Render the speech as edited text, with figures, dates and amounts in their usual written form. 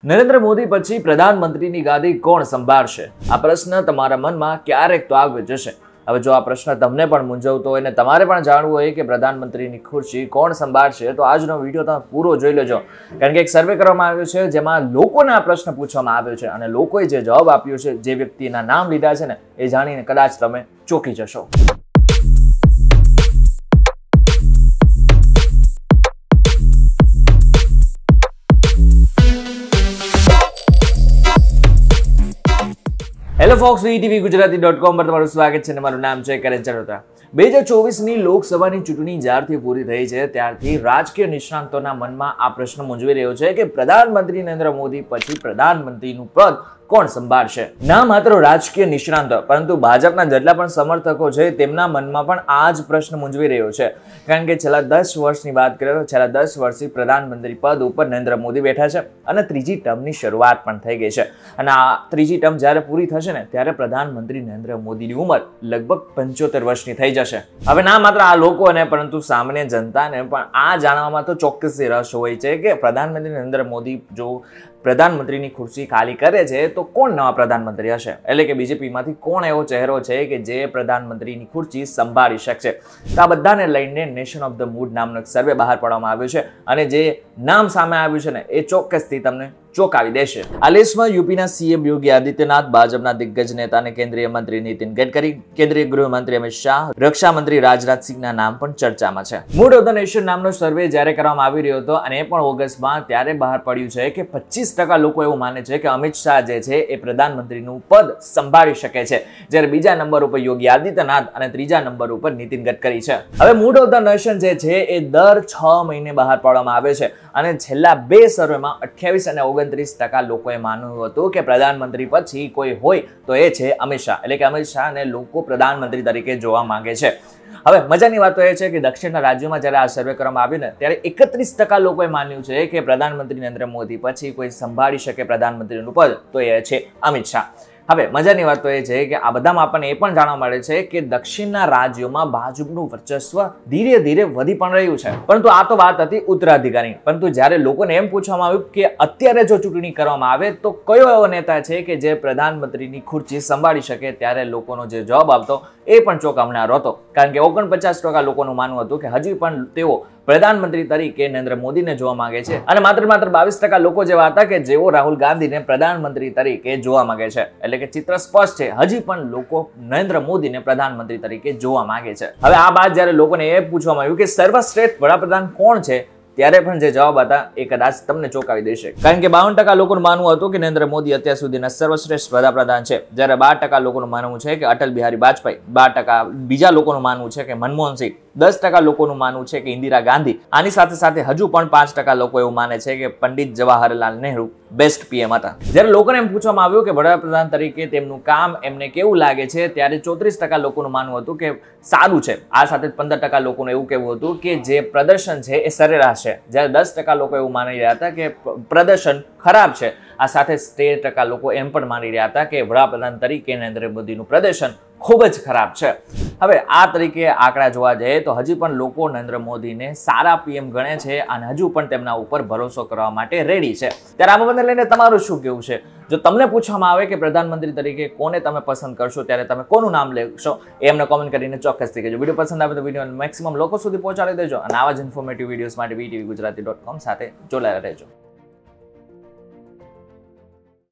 નરેન્દ્ર મોદી પછી પ્રધાનમંત્રીની ગાદી કોણ સંભાળશે? આ પ્રશ્ન તમારા મનમાં ક્યારેક તો આવી જશે. હવે જો આ પ્રશ્ન તમને પણ મૂંઝવતો હોય ને તમારે પણ જાણવું હોય કે પ્રધાનમંત્રીની ખુરશી કોણ સંભાળશે, તો આજનો વિડીયો તમે પૂરો જોઈ લેજો. કારણ કે એક સર્વે કરવામાં આવ્યો છે જેમાં લોકોને આ પ્રશ્ન પૂછવામાં આવ્યો છે અને લોકોએ જે જવાબ આપ્યો છે, જે વ્યક્તિના નામ લીધા છે ને, એ જાણીને કદાચ તમે ચોંકી જશો. હેલો ફોક્સ, વીટીવી ગુજરાતી.com પર તમારું સ્વાગત છે અને મારું નામ છે કરણ ચરોતરા. 2024ની લોકસભાની ચૂંટણી જ્યારથી પૂરી થઈ છે ત્યારથી રાજકીય નિષ્ણાંતોના મનમાં આ પ્રશ્ન મૂંઝવી રહ્યો છે કે પ્રધાનમંત્રી નરેન્દ્ર મોદી પછી પ્રધાનમંત્રીનું પદ કોણ સંભાળશે? ના માત્ર રાજકીય નિષ્ણાંતો પરંતુ ભાજપના જેટલા પણ સમર્થકો છે તેમના મનમાં પણ આ જ પ્રશ્ન મૂંઝવી રહ્યો છે. કારણ કે છેલ્લા 10 વર્ષની વાત કરીએ તો છેલ્લા 10 વર્ષથી પ્રધાનમંત્રી પદ ઉપર નરેન્દ્ર મોદી બેઠા છે અને ત્રીજી ટર્મની શરૂઆત પણ થઈ ગઈ છે. અને આ ત્રીજી ટર્મ જ્યારે પૂરી થશે ને ત્યારે પ્રધાનમંત્રી નરેન્દ્ર મોદીની ઉંમર લગભગ 75 વર્ષની થઈ જશે. હવે ના માત્ર આ લોકોને પરંતુ સામાન્ય જનતાને પણ આ જાણવામાં તો ચોક્કસ રસ હોય છે કે પ્રધાનમંત્રી નરેન્દ્ર મોદી જો પ્રધાનમંત્રીની ખુરશી ખાલી કરે છે તો કોણ નવા પ્રધાનમંત્રી હશે? એટલે કે બીજેપીમાંથી કોણ એવો ચહેરો છે કે જે પ્રધાનમંત્રીની ખુરશી સંભાળી શકશે? તો આ બધાને લઈને નેશન ઓફ ધ મૂડ નામનો એક સર્વે બહાર પાડવામાં આવ્યો છે અને જે નામ સામે આવ્યું છે ને એ ચોક્કસથી તમને ચોંકાવી દેશે. આ લિસ્ટમાં યુપીના સીએમ યોગી આદિત્યનાથ, ભાજપના દિગ્ગજ નેતા અને કેન્દ્રીય મંત્રી નીતિન ગડકરી, કેન્દ્રીય ગૃહમંત્રી અમિત શાહ, રક્ષા મંત્રી રાજનાથસિંહના નામ પણ ચર્ચામાં છે. મૂડ ઓફ ધ નેશન નામનો સર્વે જ્યારે કરવામાં આવી રહ્યો હતો અને એ પણ ઓગસ્ટમાં, ત્યારે બહાર પડ્યું છે કે 25% લોકો એવું માને છે કે અમિત શાહ જે છે એ પ્રધાનમંત્રીનું પદ સંભાળી શકે છે, જ્યારે બીજા નંબર ઉપર યોગી આદિત્યનાથ અને ત્રીજા નંબર ઉપર નીતિન ગડકરી છે. હવે મૂડ ઓફ ધ નેશન જે છે એ દર 6 મહિને બહાર પાડવામાં આવે છે અને છેલ્લા 2 સર્વેમાં 28 અને 29% લોકોએ માન્યું હતું કે પ્રધાનમંત્રી પછી કોઈ હોય તો એ છે અમિત શાહ. એટલે કે અમિત શાહને લોકો પ્રધાનમંત્રી તરીકે જોવા માંગે છે. હવે મજાની વાત તો એ છે કે દક્ષિણના રાજ્યોમાં જ્યારે આ સર્વે કરવામાં આવ્યું ને ત્યારે 31% લોકોએ માન્યું છે કે પ્રધાનમંત્રી નરેન્દ્ર મોદી પછી કોઈ સંભાળી શકે પ્રધાનમંત્રીનું પદ તો એ છે અમિત શાહ. હવે મજાની વાત તો એ છે કે આ બધામાં આપણને એ પણ જાણવા મળે છે કે દક્ષિણના રાજ્યોમાં ભાજપનું વર્ચસ્વ ધીરે ધીરે વધી પણ રહ્યું છે. પરંતુ આ તો વાત હતી ઉત્તરાધિકારી. પરંતુ જ્યારે લોકોને એમ પૂછવામાં આવ્યું કે અત્યારે જો ચૂંટણી કરવામાં આવે તો કયો એવો નેતા છે કે જે પ્રધાનમંત્રીની ખુરશી સંભાળી શકે, ત્યારે લોકોનો જે જવાબ આવતો એ પણ ચોંકાવનારો હતો. કારણ કે 49% લોકોનું માનવું હતું કે હજી પણ તેઓ પ્રધાનમંત્રી તરીકે નરેન્દ્ર મોદીને જોવા માંગે છે અને માત્ર 22% લોકો જેવા હતા કે જેઓ રાહુલ ગાંધીને પ્રધાનમંત્રી તરીકે જોવા માંગે છે. એટલે કે ચિત્ર સ્પષ્ટ છે, હજી પણ લોકો નરેન્દ્ર મોદીને પ્રધાનમંત્રી તરીકે જોવા માંગે છે. હવે આ બાદ જ્યારે લોકોને એ પૂછવામાં આવ્યું કે સર્વશ્રેષ્ઠ વડાપ્રધાન કોણ છે, ત્યારે પણ જે જવાબ હતા એ કદાચ તમને ચોંકાવી દેશે. કારણ કે 52% લોકોનું માનવું હતું કે નરેન્દ્ર મોદી અત્યાર સુધીના સર્વશ્રેષ્ઠ વડાપ્રધાન છે, જ્યારે 12% લોકોનું માનવું છે કે અટલ બિહારી વાજપેયી, 12% બીજા લોકોનું માનવું છે કે મનમોહન સિંહ, 10% લોકોનું માનવું છે કે ઇન્દિરા ગાંધી. આની સાથે સાથે હજુ પણ 5% લોકો એવું માને છે કે પંડિત જવાહરલાલ નહેરુ બેસ્ટ પીએમ હતા. જ્યારે લોકોને એમ પૂછવામાં આવ્યું કે વડાપ્રધાન તરીકે તેમનું કામ એમને કેવું લાગે છે, ત્યારે 34% લોકોનું માનવું હતું કે સારું છે. આ સાથે 15% લોકોનું એવું કહેવું હતું કે જે પ્રદર્શન છે એ સરેરાશ છે, જ્યારે 10% લોકો એવું માની રહ્યા હતા કે પ્રદર્શન ખરાબ છે. આ સાથે 13% લોકો એમ પણ માની રહ્યા હતા કે વડાપ્રધાન તરીકે નરેન્દ્ર મોદીનું પ્રદર્શન ખૂબ જ ખરાબ છે. હવે આ તરીકે આંકડા જોવા જઈએ તો હજી પણ લોકો નરેન્દ્ર મોદીને સારા પીએમ ગણે છે અને હજુ પણ તેમના ઉપર ભરોસો કરવા માટે રેડી છે. ત્યારે આ બાબતને લઈને તમારું શું કહેવું છે? જો તમને પૂછવામાં આવે કે પ્રધાનમંત્રી તરીકે કોને તમે પસંદ કરશો, ત્યારે તમે કોનું નામ લેશો એ અમને કોમેન્ટ કરીને ચોક્કસથી કહેજો. વિડીયો પસંદ આવે તો વિડીયોને મેક્સિમમ લોકો સુધી પહોંચાડી દેજો અને આવા જ ઇન્ફોર્મેટિવ વિડીયોઝ માટે વીટીવી ગુજરાતી.com સાથે જોડાયેલા રહેજો.